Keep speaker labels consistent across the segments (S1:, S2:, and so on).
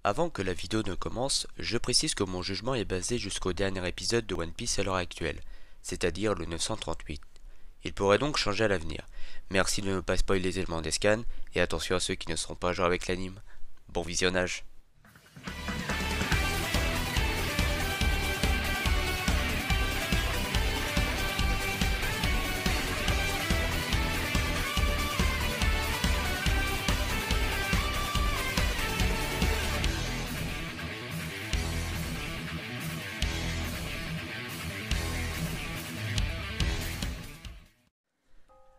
S1: Avant que la vidéo ne commence, je précise que mon jugement est basé jusqu'au dernier épisode de One Piece à l'heure actuelle, c'est-à-dire le 938. Il pourrait donc changer à l'avenir. Merci de ne pas spoiler les éléments des scans, et attention à ceux qui ne seront pas à jour avec l'anime. Bon visionnage.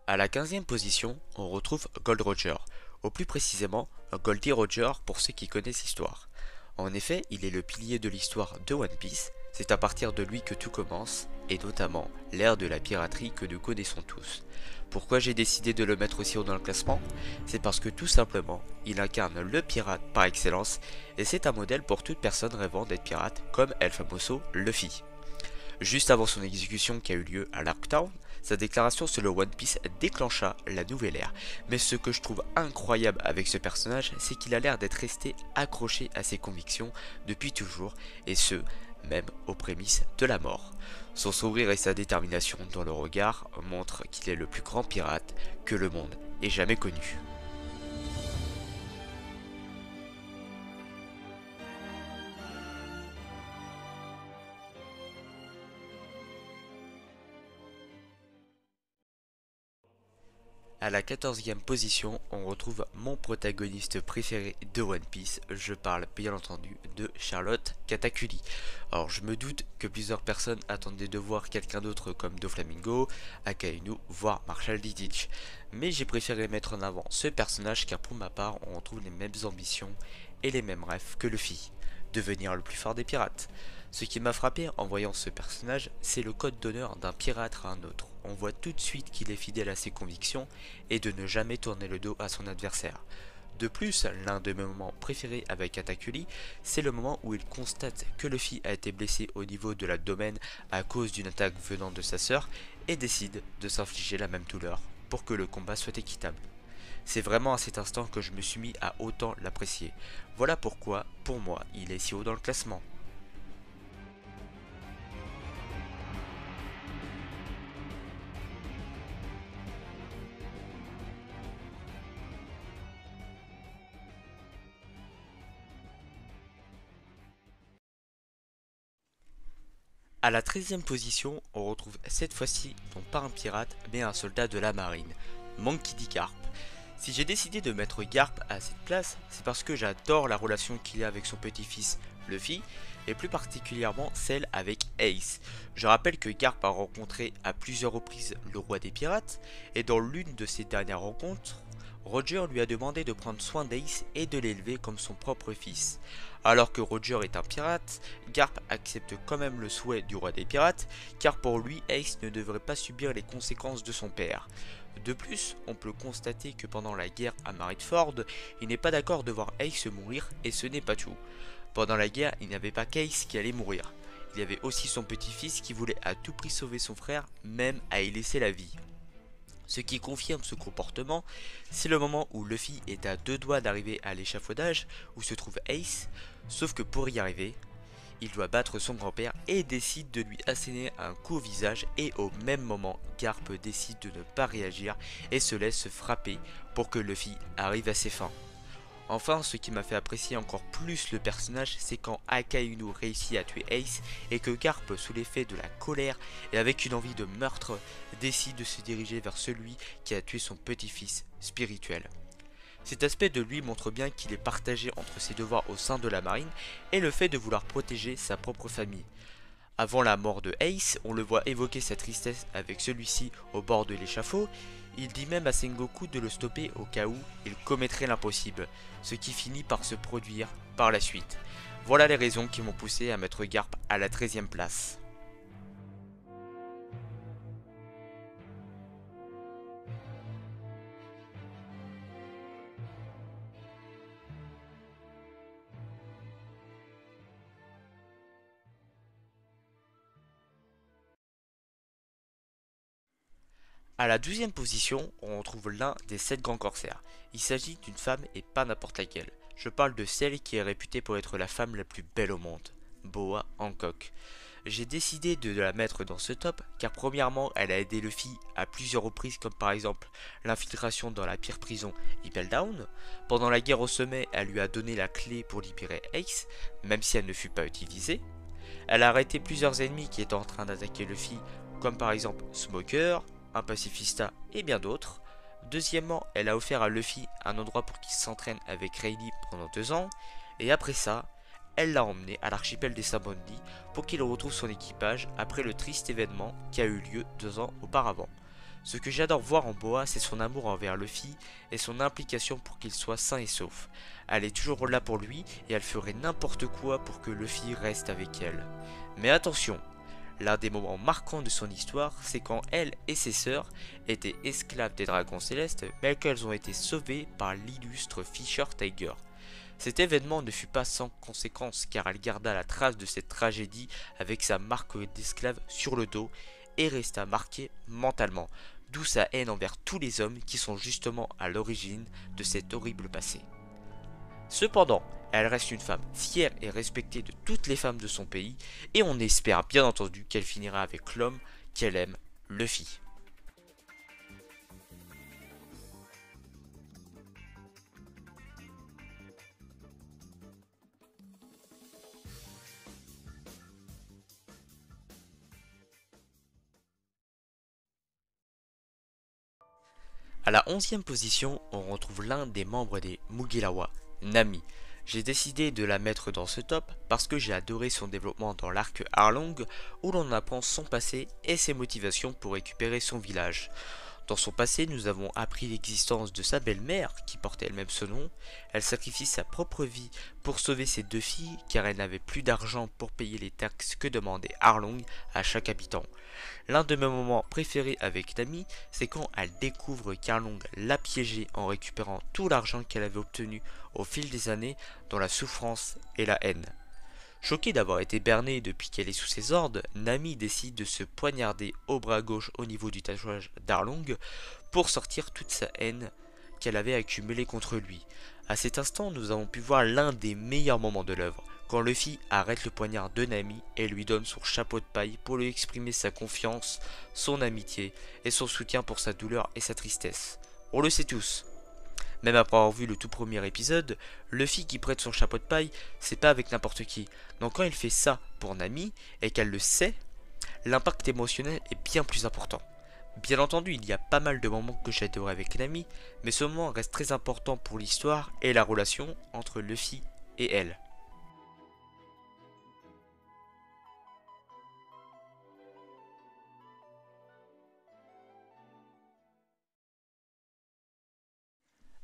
S1: À la 15e position, on retrouve Gold Roger, ou plus précisément Goldie Roger pour ceux qui connaissent l'histoire. En effet, il est le pilier de l'histoire de One Piece, c'est à partir de lui que tout commence, et notamment l'ère de la piraterie que nous connaissons tous. Pourquoi j'ai décidé de le mettre aussi haut dans le classement? C'est parce que tout simplement, il incarne le pirate par excellence, et c'est un modèle pour toute personne rêvant d'être pirate, comme El Famoso Luffy. Juste avant son exécution qui a eu lieu à Larktown, sa déclaration sur le One Piece déclencha la nouvelle ère. Mais ce que je trouve incroyable avec ce personnage, c'est qu'il a l'air d'être resté accroché à ses convictions depuis toujours, et ce, même aux prémices de la mort. Son sourire et sa détermination dans le regard montrent qu'il est le plus grand pirate que le monde ait jamais connu. À la 14e position, on retrouve mon protagoniste préféré de One Piece, je parle bien entendu de Charlotte Katakuri. Alors je me doute que plusieurs personnes attendaient de voir quelqu'un d'autre comme Doflamingo, Akainu, voire Marshall D. Teach. Mais j'ai préféré mettre en avant ce personnage car pour ma part on retrouve les mêmes ambitions et les mêmes rêves que Luffy, devenir le plus fort des pirates. Ce qui m'a frappé en voyant ce personnage, c'est le code d'honneur d'un pirate à un autre. On voit tout de suite qu'il est fidèle à ses convictions et de ne jamais tourner le dos à son adversaire. De plus, l'un de mes moments préférés avec Katakuri, c'est le moment où il constate que Luffy a été blessé au niveau de l'abdomen à cause d'une attaque venant de sa sœur et décide de s'infliger la même douleur pour que le combat soit équitable. C'est vraiment à cet instant que je me suis mis à autant l'apprécier. Voilà pourquoi, pour moi, il est si haut dans le classement. À la 13e position, on retrouve cette fois-ci non pas un pirate, mais un soldat de la marine, Monkey D. Garp. Si j'ai décidé de mettre Garp à cette place, c'est parce que j'adore la relation qu'il a avec son petit-fils Luffy, et plus particulièrement celle avec Ace. Je rappelle que Garp a rencontré à plusieurs reprises le roi des pirates, et dans l'une de ces dernières rencontres, Roger lui a demandé de prendre soin d'Ace et de l'élever comme son propre fils. Alors que Roger est un pirate, Garp accepte quand même le souhait du roi des pirates, car pour lui, Ace ne devrait pas subir les conséquences de son père. De plus, on peut constater que pendant la guerre à Marineford, il n'est pas d'accord de voir Ace mourir, et ce n'est pas tout. Pendant la guerre, il n'y avait pas qu'Ace qui allait mourir. Il y avait aussi son petit-fils qui voulait à tout prix sauver son frère, même à y laisser la vie. Ce qui confirme ce comportement, c'est le moment où Luffy est à deux doigts d'arriver à l'échafaudage où se trouve Ace, sauf que pour y arriver, il doit battre son grand-père et décide de lui asséner un coup au visage, et au même moment, Garp décide de ne pas réagir et se laisse frapper pour que Luffy arrive à ses fins. Enfin, ce qui m'a fait apprécier encore plus le personnage, c'est quand Akainu réussit à tuer Ace et que Garp, sous l'effet de la colère et avec une envie de meurtre, décide de se diriger vers celui qui a tué son petit-fils spirituel. Cet aspect de lui montre bien qu'il est partagé entre ses devoirs au sein de la marine et le fait de vouloir protéger sa propre famille. Avant la mort de Ace, on le voit évoquer sa tristesse avec celui-ci au bord de l'échafaud. Il dit même à Sengoku de le stopper au cas où il commettrait l'impossible, ce qui finit par se produire par la suite. Voilà les raisons qui m'ont poussé à mettre Garp à la 13e place. À la 12e position, on retrouve l'un des 7 grands corsaires. Il s'agit d'une femme et pas n'importe laquelle. Je parle de celle qui est réputée pour être la femme la plus belle au monde, Boa Hancock. J'ai décidé de la mettre dans ce top car premièrement elle a aidé Luffy à plusieurs reprises comme par exemple l'infiltration dans la pire prison Impel Down. Pendant la guerre au sommet elle lui a donné la clé pour libérer Ace même si elle ne fut pas utilisée. Elle a arrêté plusieurs ennemis qui étaient en train d'attaquer Luffy comme par exemple Smoker, un pacifista et bien d'autres. Deuxièmement elle a offert à Luffy un endroit pour qu'il s'entraîne avec Rayleigh pendant 2 ans et après ça elle l'a emmené à l'archipel des Sabaody pour qu'il retrouve son équipage après le triste événement qui a eu lieu 2 ans auparavant. Ce que j'adore voir en Boa, c'est son amour envers Luffy et son implication pour qu'il soit sain et sauf. Elle est toujours là pour lui et elle ferait n'importe quoi pour que Luffy reste avec elle. Mais attention, l'un des moments marquants de son histoire, c'est quand elle et ses sœurs étaient esclaves des dragons célestes, mais qu'elles ont été sauvées par l'illustre Fisher Tiger. Cet événement ne fut pas sans conséquence car elle garda la trace de cette tragédie avec sa marque d'esclave sur le dos et resta marquée mentalement, d'où sa haine envers tous les hommes qui sont justement à l'origine de cet horrible passé. Cependant, elle reste une femme fière et respectée de toutes les femmes de son pays et on espère bien entendu qu'elle finira avec l'homme qu'elle aime, Luffy. À la 11e position, on retrouve l'un des membres des Mugilawa, Nami. J'ai décidé de la mettre dans ce top parce que j'ai adoré son développement dans l'arc Arlong où l'on apprend son passé et ses motivations pour récupérer son village. Dans son passé, nous avons appris l'existence de sa belle-mère, qui portait elle-même ce nom. Elle sacrifie sa propre vie pour sauver ses 2 filles, car elle n'avait plus d'argent pour payer les taxes que demandait Arlong à chaque habitant. L'un de mes moments préférés avec Nami, c'est quand elle découvre qu'Arlong l'a piégée en récupérant tout l'argent qu'elle avait obtenu au fil des années dans la souffrance et la haine. Choquée d'avoir été bernée depuis qu'elle est sous ses ordres, Nami décide de se poignarder au bras gauche au niveau du tatouage d'Arlong pour sortir toute sa haine qu'elle avait accumulée contre lui. À cet instant, nous avons pu voir l'un des meilleurs moments de l'œuvre, quand Luffy arrête le poignard de Nami et lui donne son chapeau de paille pour lui exprimer sa confiance, son amitié et son soutien pour sa douleur et sa tristesse. On le sait tous. Même après avoir vu le tout premier épisode, Luffy qui prête son chapeau de paille, c'est pas avec n'importe qui. Donc quand il fait ça pour Nami, et qu'elle le sait, l'impact émotionnel est bien plus important. Bien entendu, il y a pas mal de moments que j'ai adoré avec Nami, mais ce moment reste très important pour l'histoire et la relation entre Luffy et elle.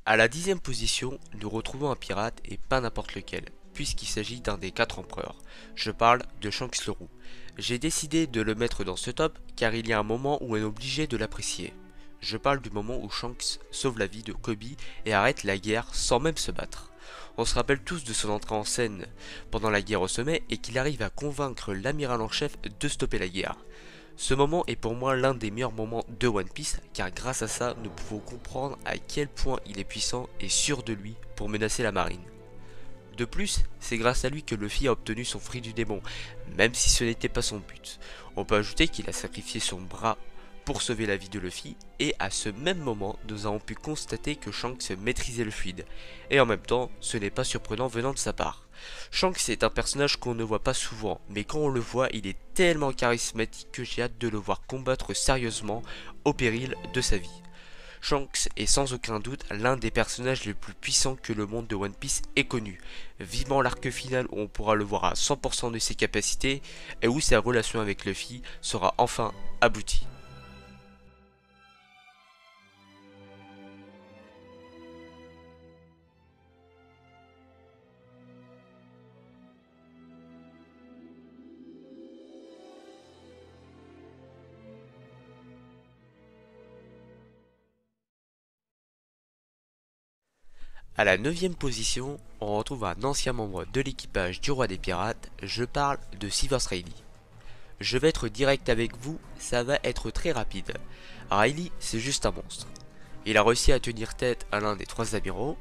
S1: À la 10e position, nous retrouvons un pirate et pas n'importe lequel, puisqu'il s'agit d'un des 4 empereurs. Je parle de Shanks le Roux. J'ai décidé de le mettre dans ce top car il y a un moment où on est obligé de l'apprécier. Je parle du moment où Shanks sauve la vie de Kobe et arrête la guerre sans même se battre. On se rappelle tous de son entrée en scène pendant la guerre au sommet et qu'il arrive à convaincre l'amiral en chef de stopper la guerre. Ce moment est pour moi l'un des meilleurs moments de One Piece car grâce à ça nous pouvons comprendre à quel point il est puissant et sûr de lui pour menacer la marine. De plus, c'est grâce à lui que Luffy a obtenu son fruit du démon, même si ce n'était pas son but. On peut ajouter qu'il a sacrifié son bras pour sauver la vie de Luffy, et à ce même moment, nous avons pu constater que Shanks maîtrisait le fluide. Et en même temps, ce n'est pas surprenant venant de sa part. Shanks est un personnage qu'on ne voit pas souvent, mais quand on le voit, il est tellement charismatique que j'ai hâte de le voir combattre sérieusement au péril de sa vie. Shanks est sans aucun doute l'un des personnages les plus puissants que le monde de One Piece ait connu. Vivement l'arc final où on pourra le voir à 100% de ses capacités et où sa relation avec Luffy sera enfin aboutie. À la 9e position, on retrouve un ancien membre de l'équipage du roi des pirates, je parle de Sivers Riley. Je vais être direct avec vous, ça va être très rapide. Riley, c'est juste un monstre. Il a réussi à tenir tête à l'un des 3 amiraux,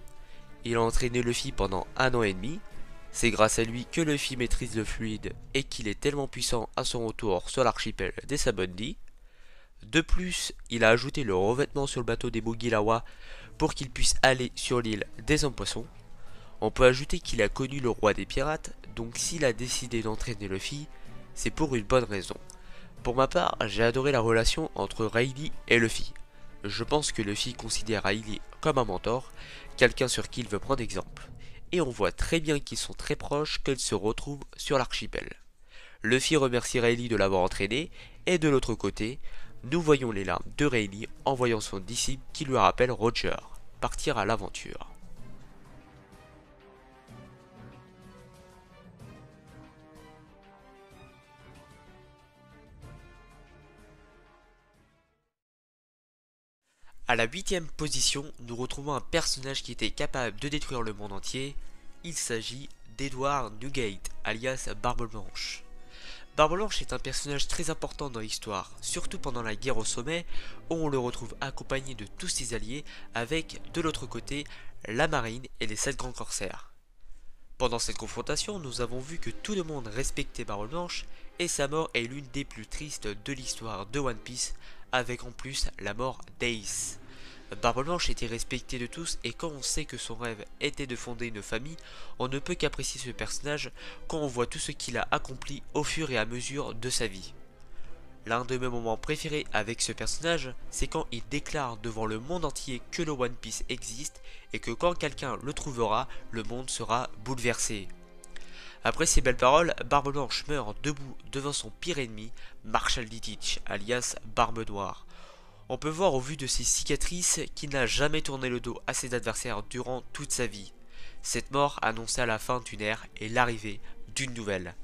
S1: il a entraîné Luffy pendant 1 an et demi. C'est grâce à lui que Luffy maîtrise le fluide et qu'il est tellement puissant à son retour sur l'archipel des Sabaody. De plus, il a ajouté le revêtement sur le bateau des Mugilawa pour qu'il puisse aller sur l'île des hommes poissons. On peut ajouter qu'il a connu le roi des pirates, donc s'il a décidé d'entraîner Luffy, c'est pour une bonne raison. Pour ma part, j'ai adoré la relation entre Rayleigh et Luffy. Je pense que Luffy considère Rayleigh comme un mentor, quelqu'un sur qui il veut prendre exemple. Et on voit très bien qu'ils sont très proches quand ils se retrouvent sur l'archipel. Luffy remercie Rayleigh de l'avoir entraîné, et de l'autre côté, nous voyons les larmes de Rayleigh en voyant son disciple qui lui rappelle Roger, partir à l'aventure. À la 8ème position, nous retrouvons un personnage qui était capable de détruire le monde entier. Il s'agit d'Edward Newgate, alias Barbe Blanche. Barbe Blanche est un personnage très important dans l'histoire, surtout pendant la guerre au sommet, où on le retrouve accompagné de tous ses alliés, avec de l'autre côté la marine et les 7 grands corsaires. Pendant cette confrontation, nous avons vu que tout le monde respectait Barbe Blanche, et sa mort est l'une des plus tristes de l'histoire de One Piece, avec en plus la mort d'Ace. Barbe Blanche était respectée de tous, et quand on sait que son rêve était de fonder une famille, on ne peut qu'apprécier ce personnage quand on voit tout ce qu'il a accompli au fur et à mesure de sa vie. L'un de mes moments préférés avec ce personnage, c'est quand il déclare devant le monde entier que le One Piece existe et que quand quelqu'un le trouvera, le monde sera bouleversé. Après ces belles paroles, Barbe Blanche meurt debout devant son pire ennemi, Marshall D. Teach, alias Barbe Noire. On peut voir au vu de ses cicatrices qu'il n'a jamais tourné le dos à ses adversaires durant toute sa vie. Cette mort annonçait la fin d'une ère et l'arrivée d'une nouvelle.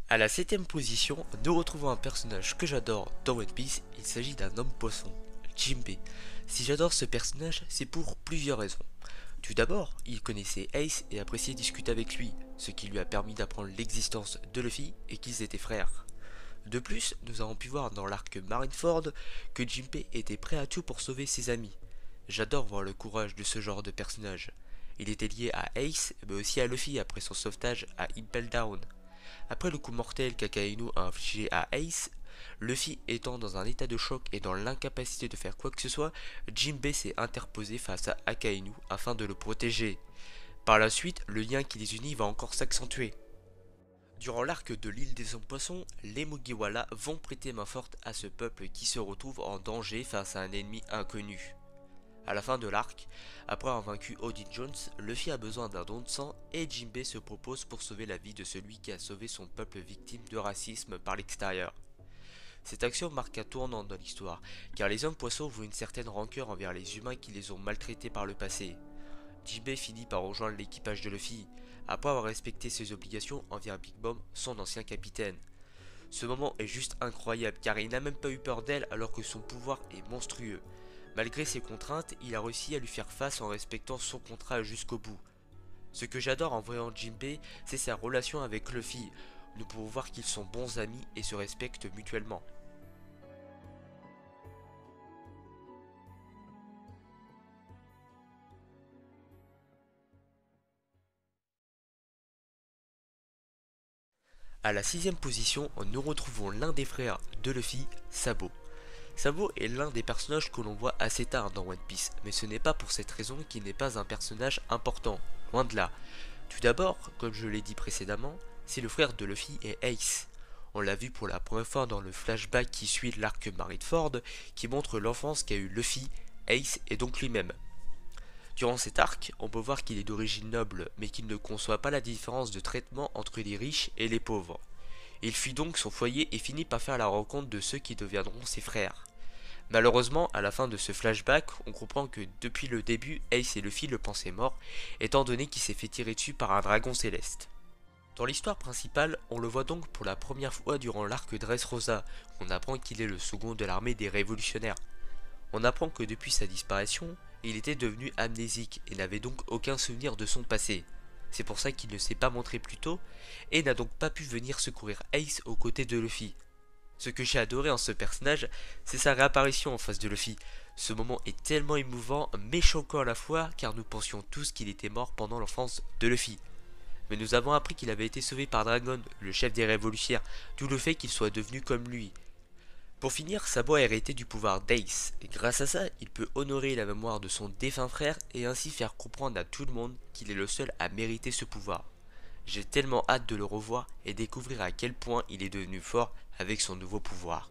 S1: À la 7ème position, nous retrouvons un personnage que j'adore dans One Piece, il s'agit d'un homme poisson, Jinbei. Si j'adore ce personnage, c'est pour plusieurs raisons. Tout d'abord, il connaissait Ace et appréciait discuter avec lui, ce qui lui a permis d'apprendre l'existence de Luffy et qu'ils étaient frères. De plus, nous avons pu voir dans l'arc Marineford que Jinbei était prêt à tout pour sauver ses amis. J'adore voir le courage de ce genre de personnage. Il était lié à Ace, mais aussi à Luffy après son sauvetage à Impel Down. Après le coup mortel qu'Akainu a infligé à Ace, Luffy étant dans un état de choc et dans l'incapacité de faire quoi que ce soit, Jinbei s'est interposé face à Akainu afin de le protéger. Par la suite, le lien qui les unit va encore s'accentuer. Durant l'arc de l'île des hommes poissons, les Mugiwara vont prêter main forte à ce peuple qui se retrouve en danger face à un ennemi inconnu. À la fin de l'arc, après avoir vaincu Odin Jones, Luffy a besoin d'un don de sang et Jinbei se propose pour sauver la vie de celui qui a sauvé son peuple victime de racisme par l'extérieur. Cette action marque un tournant dans l'histoire, car les hommes poissons vouent une certaine rancœur envers les humains qui les ont maltraités par le passé. Jinbei finit par rejoindre l'équipage de Luffy, après avoir respecté ses obligations envers Big Mom, son ancien capitaine. Ce moment est juste incroyable car il n'a même pas eu peur d'elle alors que son pouvoir est monstrueux. Malgré ses contraintes, il a réussi à lui faire face en respectant son contrat jusqu'au bout. Ce que j'adore en voyant Jinbei, c'est sa relation avec Luffy. Nous pouvons voir qu'ils sont bons amis et se respectent mutuellement. À la 6ème position, nous retrouvons l'un des frères de Luffy, Sabo. Sabo est l'un des personnages que l'on voit assez tard dans One Piece, mais ce n'est pas pour cette raison qu'il n'est pas un personnage important, loin de là. Tout d'abord, comme je l'ai dit précédemment, c'est le frère de Luffy et Ace. On l'a vu pour la première fois dans le flashback qui suit l'arc Marineford, qui montre l'enfance qu'a eu Luffy, Ace et donc lui-même. Durant cet arc, on peut voir qu'il est d'origine noble, mais qu'il ne conçoit pas la différence de traitement entre les riches et les pauvres. Il fuit donc son foyer et finit par faire la rencontre de ceux qui deviendront ses frères. Malheureusement, à la fin de ce flashback, on comprend que depuis le début, Ace et Luffy le pensaient mort, étant donné qu'il s'est fait tirer dessus par un dragon céleste. Dans l'histoire principale, on le voit donc pour la première fois durant l'arc Dressrosa, on apprend qu'il est le second de l'armée des révolutionnaires. On apprend que depuis sa disparition, il était devenu amnésique et n'avait donc aucun souvenir de son passé. c'est pour ça qu'il ne s'est pas montré plus tôt, et n'a donc pas pu venir secourir Ace aux côtés de Luffy. Ce que j'ai adoré en ce personnage, c'est sa réapparition en face de Luffy. Ce moment est tellement émouvant, mais choquant à la fois, car nous pensions tous qu'il était mort pendant l'enfance de Luffy. Mais nous avons appris qu'il avait été sauvé par Dragon, le chef des révolutionnaires, d'où le fait qu'il soit devenu comme lui. Pour finir, Sabo a hérité du pouvoir d'Ace, et grâce à ça, il peut honorer la mémoire de son défunt frère et ainsi faire comprendre à tout le monde qu'il est le seul à mériter ce pouvoir. J'ai tellement hâte de le revoir et découvrir à quel point il est devenu fort avec son nouveau pouvoir.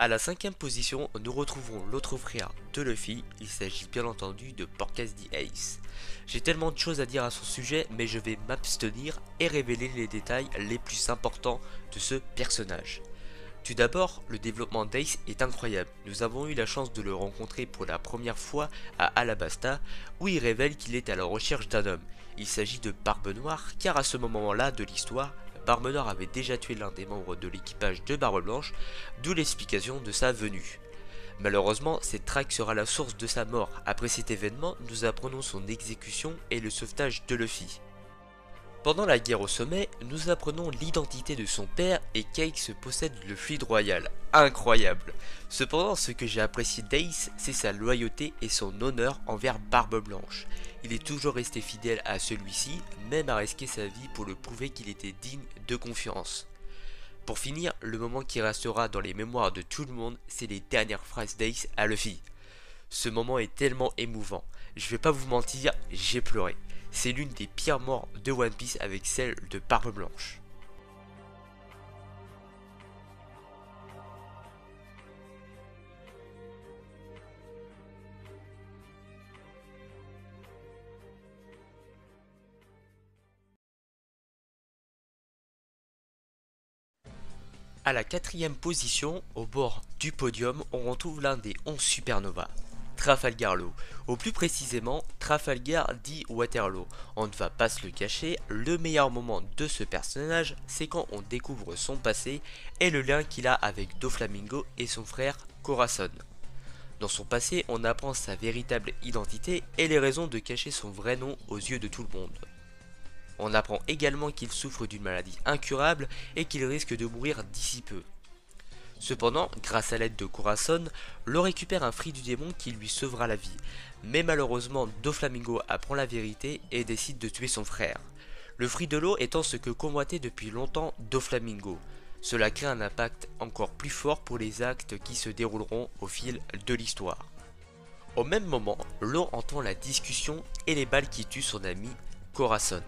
S1: À la cinquième position, nous retrouvons l'autre frère de Luffy, il s'agit bien entendu de Porcas the Ace. J'ai tellement de choses à dire à son sujet, mais je vais m'abstenir et révéler les détails les plus importants de ce personnage. Tout d'abord, le développement d'Ace est incroyable. Nous avons eu la chance de le rencontrer pour la première fois à Alabasta, où il révèle qu'il est à la recherche d'un homme. Il s'agit de Barbe Noire, car à ce moment-là de l'histoire, Barbe Noire avait déjà tué l'un des membres de l'équipage de Barbe Blanche, d'où l'explication de sa venue. Malheureusement, cette traque sera la source de sa mort. Après cet événement, nous apprenons son exécution et le sauvetage de Luffy. Pendant la guerre au sommet, nous apprenons l'identité de son père et qu'Ace possède le fluide royal. Incroyable! Cependant, ce que j'ai apprécié d'Ace, c'est sa loyauté et son honneur envers Barbe Blanche. Il est toujours resté fidèle à celui-ci, même à risquer sa vie pour le prouver qu'il était digne de confiance. Pour finir, le moment qui restera dans les mémoires de tout le monde, c'est les dernières phrases d'Ace à Luffy. Ce moment est tellement émouvant. Je vais pas vous mentir, j'ai pleuré. C'est l'une des pires morts de One Piece avec celle de Barbe Blanche. À la quatrième position, au bord du podium, on retrouve l'un des 11 supernovas, Trafalgar Law. Au plus précisément, Trafalgar dit Waterloo. On ne va pas se le cacher, le meilleur moment de ce personnage, c'est quand on découvre son passé et le lien qu'il a avec Doflamingo et son frère Corazon. Dans son passé, on apprend sa véritable identité et les raisons de cacher son vrai nom aux yeux de tout le monde. On apprend également qu'il souffre d'une maladie incurable et qu'il risque de mourir d'ici peu. Cependant, grâce à l'aide de Corazon, Law récupère un fruit du démon qui lui sauvera la vie. Mais malheureusement, Doflamingo apprend la vérité et décide de tuer son frère. Le fruit de l'eau étant ce que convoitait depuis longtemps Doflamingo. Cela crée un impact encore plus fort pour les actes qui se dérouleront au fil de l'histoire. Au même moment, Law entend la discussion et les balles qui tuent son ami Corazon.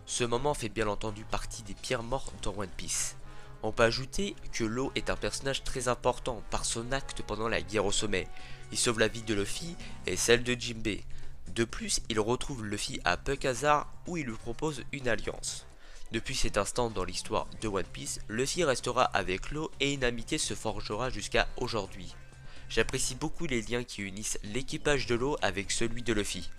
S1: Ce moment fait bien entendu partie des pires morts dans One Piece. On peut ajouter que Law est un personnage très important par son acte pendant la guerre au sommet. Il sauve la vie de Luffy et celle de Jinbei. De plus, il retrouve Luffy à Puck Hazard où il lui propose une alliance. Depuis cet instant dans l'histoire de One Piece, Luffy restera avec Law et une amitié se forgera jusqu'à aujourd'hui. J'apprécie beaucoup les liens qui unissent l'équipage de Law avec celui de Luffy.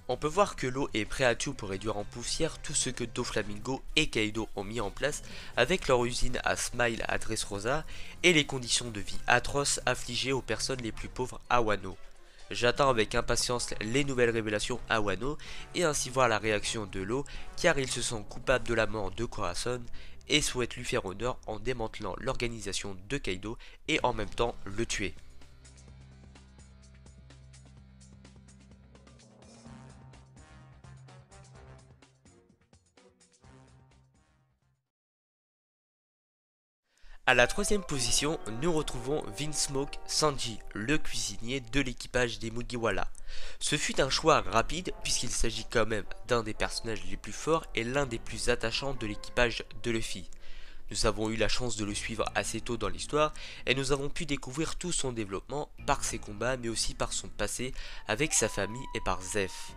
S1: On peut voir que Law est prêt à tout pour réduire en poussière tout ce que Doflamingo et Kaido ont mis en place avec leur usine à Smile à Dressrosa et les conditions de vie atroces affligées aux personnes les plus pauvres à Wano. J'attends avec impatience les nouvelles révélations à Wano et ainsi voir la réaction de Law car il se sent coupable de la mort de Corazon et souhaite lui faire honneur en démantelant l'organisation de Kaido et en même temps le tuer. À la troisième position, nous retrouvons Vinsmoke Sanji, le cuisinier de l'équipage des Mugiwara. Ce fut un choix rapide puisqu'il s'agit quand même d'un des personnages les plus forts et l'un des plus attachants de l'équipage de Luffy. Nous avons eu la chance de le suivre assez tôt dans l'histoire et nous avons pu découvrir tout son développement par ses combats mais aussi par son passé avec sa famille et par Zeff.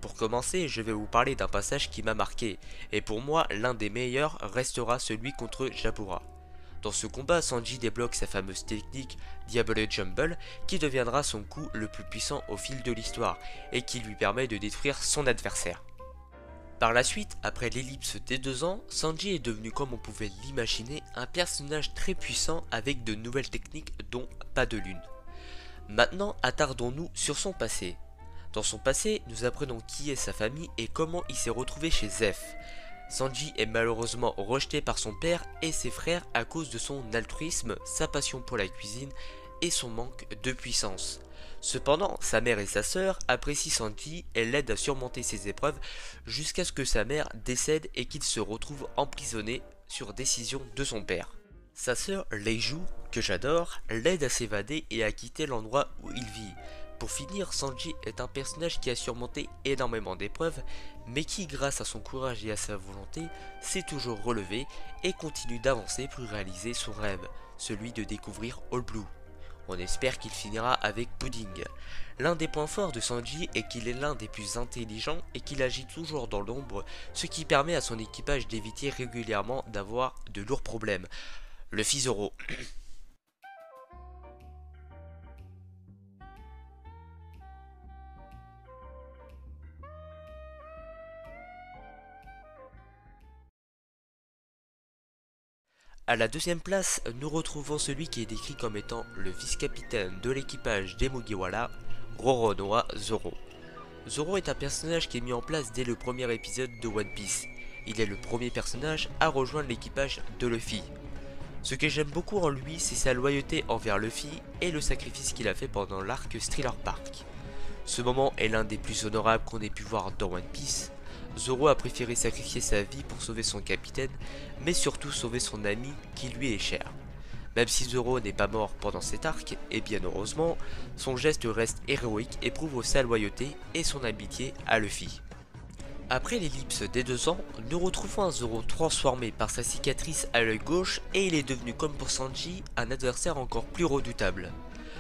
S1: Pour commencer, je vais vous parler d'un passage qui m'a marqué et pour moi l'un des meilleurs restera celui contre Jabura. Dans ce combat, Sanji débloque sa fameuse technique Diable Jumble qui deviendra son coup le plus puissant au fil de l'histoire et qui lui permet de détruire son adversaire. Par la suite, après l'ellipse des 2 ans, Sanji est devenu, comme on pouvait l'imaginer, un personnage très puissant avec de nouvelles techniques dont pas de lune. Maintenant, attardons-nous sur son passé. Dans son passé, nous apprenons qui est sa famille et comment il s'est retrouvé chez Zeph. Sanji est malheureusement rejeté par son père et ses frères à cause de son altruisme, sa passion pour la cuisine et son manque de puissance. Cependant, sa mère et sa sœur apprécient Sanji et l'aident à surmonter ses épreuves jusqu'à ce que sa mère décède et qu'il se retrouve emprisonné sur décision de son père. Sa sœur Leiju, que j'adore, l'aide à s'évader et à quitter l'endroit où il vit. Pour finir, Sanji est un personnage qui a surmonté énormément d'épreuves, mais qui, grâce à son courage et à sa volonté, s'est toujours relevé et continue d'avancer pour réaliser son rêve, celui de découvrir All Blue. On espère qu'il finira avec Pudding. L'un des points forts de Sanji est qu'il est l'un des plus intelligents et qu'il agit toujours dans l'ombre, ce qui permet à son équipage d'éviter régulièrement d'avoir de lourds problèmes. Luffy Zoro. À la deuxième place, nous retrouvons celui qui est décrit comme étant le vice-capitaine de l'équipage des Mugiwara, Roronoa Zoro. Zoro est un personnage qui est mis en place dès le premier épisode de One Piece. Il est le premier personnage à rejoindre l'équipage de Luffy. Ce que j'aime beaucoup en lui, c'est sa loyauté envers Luffy et le sacrifice qu'il a fait pendant l'arc Thriller Bark. Ce moment est l'un des plus honorables qu'on ait pu voir dans One Piece. Zoro a préféré sacrifier sa vie pour sauver son capitaine, mais surtout sauver son ami qui lui est cher. Même si Zoro n'est pas mort pendant cet arc, et bien heureusement, son geste reste héroïque et prouve sa loyauté et son amitié à Luffy. Après l'ellipse des 2 ans, nous retrouvons un Zoro transformé par sa cicatrice à l'œil gauche et il est devenu, comme pour Sanji, un adversaire encore plus redoutable.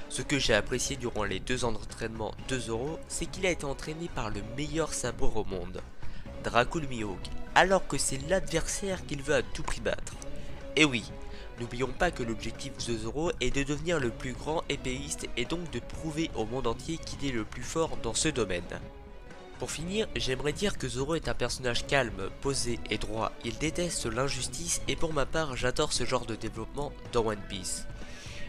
S1: Ce que j'ai apprécié durant les 2 ans d'entraînement de Zoro, c'est qu'il a été entraîné par le meilleur sabre au monde, Dracul Mihawk, alors que c'est l'adversaire qu'il veut à tout prix battre. Et oui, n'oublions pas que l'objectif de Zoro est de devenir le plus grand épéiste et donc de prouver au monde entier qu'il est le plus fort dans ce domaine. Pour finir, j'aimerais dire que Zoro est un personnage calme, posé et droit. Il déteste l'injustice et pour ma part, j'adore ce genre de développement dans One Piece.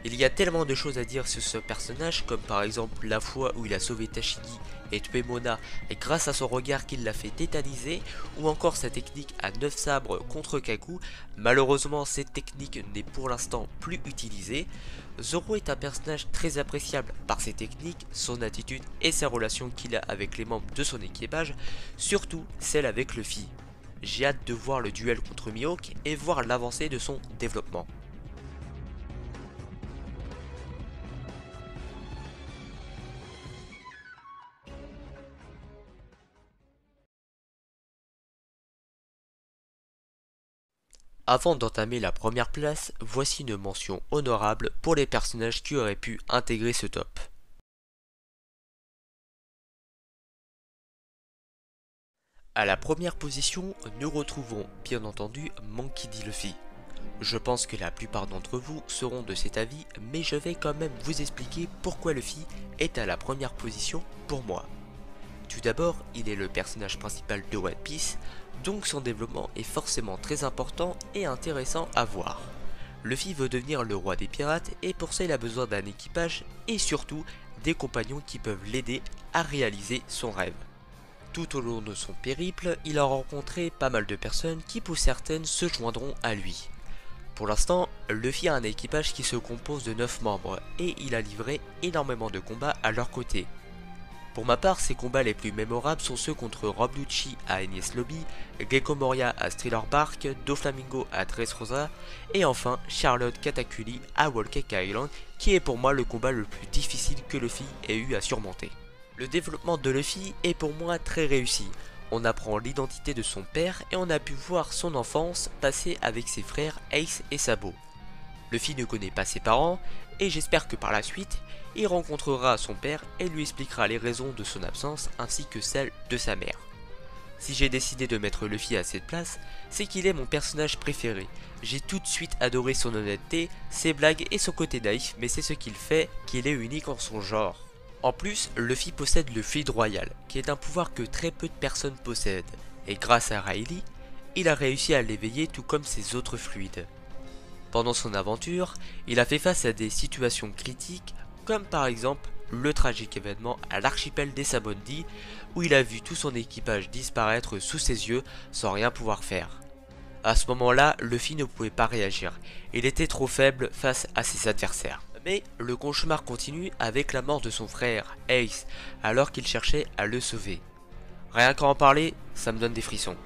S1: Il y a tellement de choses à dire sur ce personnage, comme par exemple la fois où il a sauvé Tashigi et tué Mona et grâce à son regard qu'il l'a fait tétaniser, ou encore sa technique à 9 sabres contre Kaku. Malheureusement, cette technique n'est pour l'instant plus utilisée. Zoro est un personnage très appréciable par ses techniques, son attitude et sa relation qu'il a avec les membres de son équipage, surtout celle avec Luffy. J'ai hâte de voir le duel contre Mihawk et voir l'avancée de son développement. Avant d'entamer la première place, voici une mention honorable pour les personnages qui auraient pu intégrer ce top. À la première position, nous retrouvons bien entendu Monkey D. Luffy. Je pense que la plupart d'entre vous seront de cet avis, mais je vais quand même vous expliquer pourquoi Luffy est à la première position pour moi. Tout d'abord, il est le personnage principal de One Piece, donc son développement est forcément très important et intéressant à voir. Luffy veut devenir le roi des pirates et pour ça il a besoin d'un équipage et surtout des compagnons qui peuvent l'aider à réaliser son rêve. Tout au long de son périple, il a rencontré pas mal de personnes qui pour certaines se joindront à lui. Pour l'instant, Luffy a un équipage qui se compose de 9 membres et il a livré énormément de combats à leur côté. Pour ma part, ses combats les plus mémorables sont ceux contre Rob Lucci à Enies Lobby, Gecko Moria à Thriller Bark, Doflamingo à Dressrosa et enfin Charlotte Katakuri à Whole Cake Island qui est pour moi le combat le plus difficile que Luffy ait eu à surmonter. Le développement de Luffy est pour moi très réussi. On apprend l'identité de son père et on a pu voir son enfance passer avec ses frères Ace et Sabo. Luffy ne connaît pas ses parents et j'espère que par la suite, il rencontrera son père et lui expliquera les raisons de son absence ainsi que celles de sa mère. Si j'ai décidé de mettre Luffy à cette place, c'est qu'il est mon personnage préféré. J'ai tout de suite adoré son honnêteté, ses blagues et son côté naïf, mais c'est ce qu'il fait qu'il est unique en son genre. En plus, Luffy possède le Fluide Royal, qui est un pouvoir que très peu de personnes possèdent. et grâce à Riley, il a réussi à l'éveiller tout comme ses autres fluides. Pendant son aventure, il a fait face à des situations critiques, comme par exemple le tragique événement à l'archipel des Samondi, où il a vu tout son équipage disparaître sous ses yeux sans rien pouvoir faire. À ce moment-là, Luffy ne pouvait pas réagir, il était trop faible face à ses adversaires. Mais le cauchemar continue avec la mort de son frère, Ace, alors qu'il cherchait à le sauver. Rien qu'à en parler, ça me donne des frissons.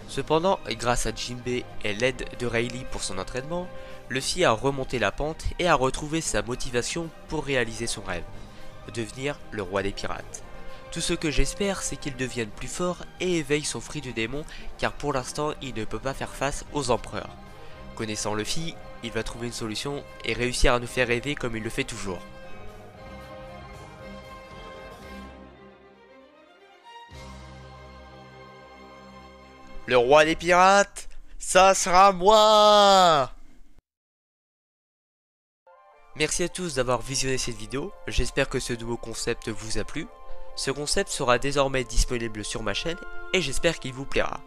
S1: Cependant, grâce à Jinbei et l'aide de Rayleigh pour son entraînement, Luffy a remonté la pente et a retrouvé sa motivation pour réaliser son rêve, devenir le roi des pirates. Tout ce que j'espère, c'est qu'il devienne plus fort et éveille son fruit du démon, car pour l'instant, il ne peut pas faire face aux empereurs. Connaissant Luffy, il va trouver une solution et réussir à nous faire rêver comme il le fait toujours. Le roi des pirates, ça sera moi! Merci à tous d'avoir visionné cette vidéo, j'espère que ce nouveau concept vous a plu. Ce concept sera désormais disponible sur ma chaîne et j'espère qu'il vous plaira.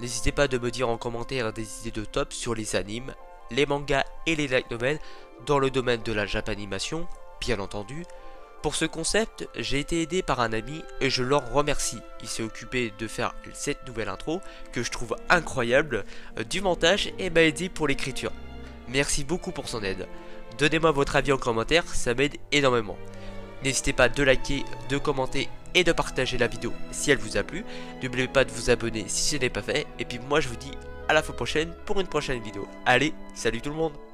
S1: N'hésitez pas de me dire en commentaire des idées de top sur les animes, les mangas et les light novels dans le domaine de la japanimation, bien entendu. Pour ce concept, j'ai été aidé par un ami et je l'en remercie. Il s'est occupé de faire cette nouvelle intro que je trouve incroyable, du montage et m'a aidé pour l'écriture. Merci beaucoup pour son aide. Donnez-moi votre avis en commentaire, ça m'aide énormément. N'hésitez pas de liker, de commenter et de partager la vidéo si elle vous a plu. N'oubliez pas de vous abonner si ce n'est pas fait. Et puis moi je vous dis à la fois prochaine pour une prochaine vidéo. Allez, salut tout le monde!